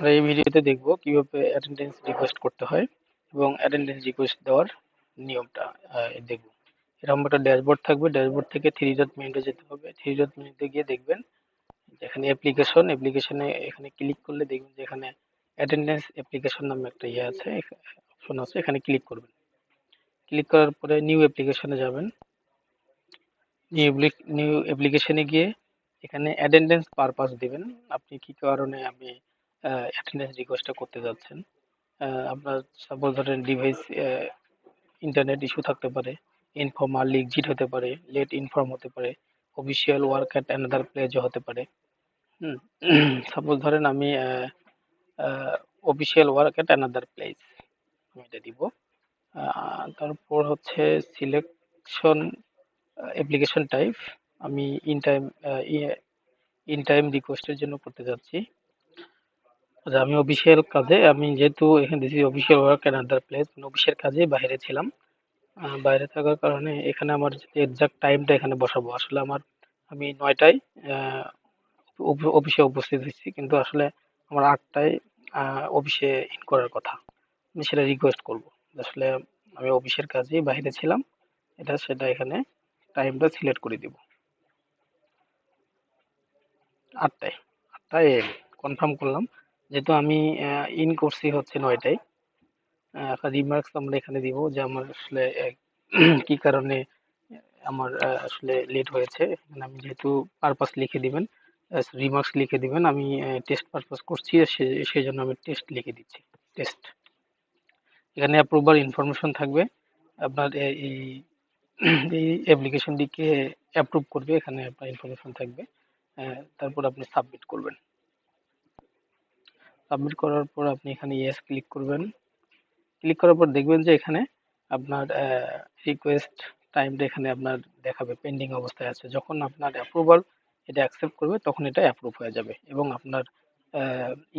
আমরা এই ভিডিওতে দেখব কিভাবে অ্যাটেন্ডেন্স রিকোয়েস্ট করতে হয় এবং অ্যাটেন্ডেন্স রিকোয়েস্ট দেওয়ার নিয়মটা দেখব। এরকম একটা ড্যাশবোর্ড থাকবে, ড্যাশবোর্ড থেকে থ্রি ডট মেনুতে যেতে হবে। থ্রি ডট মেনুতে গিয়ে দেখবেন এখানে অ্যাপ্লিকেশনে এখানে ক্লিক করলে দেখবেন যে এখানে অ্যাটেন্ডেন্স অ্যাপ্লিকেশন নামে একটা আছে, অপশন আছে, এখানে ক্লিক করবেন। ক্লিক করার পরে নিউ অ্যাপ্লিকেশনে যাবেন। নিউ অ্যাপ্লিকেশনে গিয়ে এখানে অ্যাটেন্ডেন্স পারপাস দিবেন। আপনি কি কারণে আপনি অ্যাটেন্ডেন্স রিকোয়েস্টটা করতে যাচ্ছেন। আপনার সাপোজ ধরেন ডিভাইস ইন্টারনেট ইস্যু থাকতে পারে, ইনফর্ম আর্লি এক্সিট হতে পারে, লেট ইনফর্ম হতে পারে, অফিসিয়াল ওয়ার্ক অ্যাট অ্যানাদার প্লেসও হতে পারে। হুম সাপোজ ধরেন আমি official work at another place আমি এটা দিব। তারপর হচ্ছে সিলেকশন অ্যাপ্লিকেশন টাইপ আমি ইন টাইম রিকোয়েস্টের জন্য করতে যাচ্ছি। আচ্ছা, আমি অফিসিয়াল কাজে, আমি যেহেতু এখানে দিছি official work at other place, মানে অফিসের কাজে বাইরে ছিলাম। বাইরে থাকার কারণে এখানে আমার এক্সাক্ট টাইমটা এখানে বসাবো। আসলে আমি ৯টায় অফিসে উপস্থিত হয়েছি, কিন্তু আসলে আমার ৮টায় অফিসে ইন করার কথা। আমি সেটা রিকোয়েস্ট করব। আসলে আমি অফিসের কাজে বাইরে ছিলাম, সেটা এখানে টাইমটা সিলেক্ট করে দিব ৮টায়। ৮টায় কনফার্ম করলাম। যেহেতু আমি ইন করছি হচ্ছে ৯টায়, একটা রিমার্কস আমরা এখানে দিব যে আমার আসলে কি কারণে আমার আসলে লেট হয়েছে। এখানে আমি যেহেতু পারপাস লিখে দিবেন, রিমার্কস লিখে দিবেন। আমি টেস্ট পারপাস করছি, সেই জন্য আমি টেস্ট লিখে দিচ্ছি, টেস্ট। এখানে অ্যাপ্রুভার ইনফরমেশন থাকবে। আপনার এই এই অ্যাপ্লিকেশনটিকে অ্যাপ্রুভ করবে, এখানে আপনার ইনফরমেশন থাকবে। তারপর আপনি সাবমিট করবেন। সাবমিট করার পর আপনি এখানে ইয়েস ক্লিক করবেন। ক্লিক করার পর দেখবেন যে এখানে আপনার রিকোয়েস্ট টাইমটা এখানে আপনার দেখাবে পেন্ডিং অবস্থায় আছে। যখন আপনার অ্যাপ্রুভাল এটা অ্যাকসেপ্ট করবে তখন এটা অ্যাপ্রুভ হয়ে যাবে এবং আপনার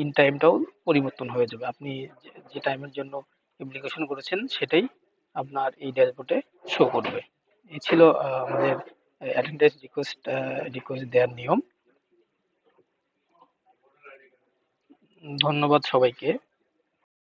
ইন টাইমটাও পরিবর্তন হয়ে যাবে। আপনি যে টাইমের জন্য অ্যাপ্লিকেশন করেছেন সেটাই আপনার এই ড্যাশবোর্ডে শো করবে। এই ছিল আমাদের অ্যাটেন্ডেন্স রিকোয়েস্ট দেওয়ার নিয়ম। ধন্যবাদ সবাইকে।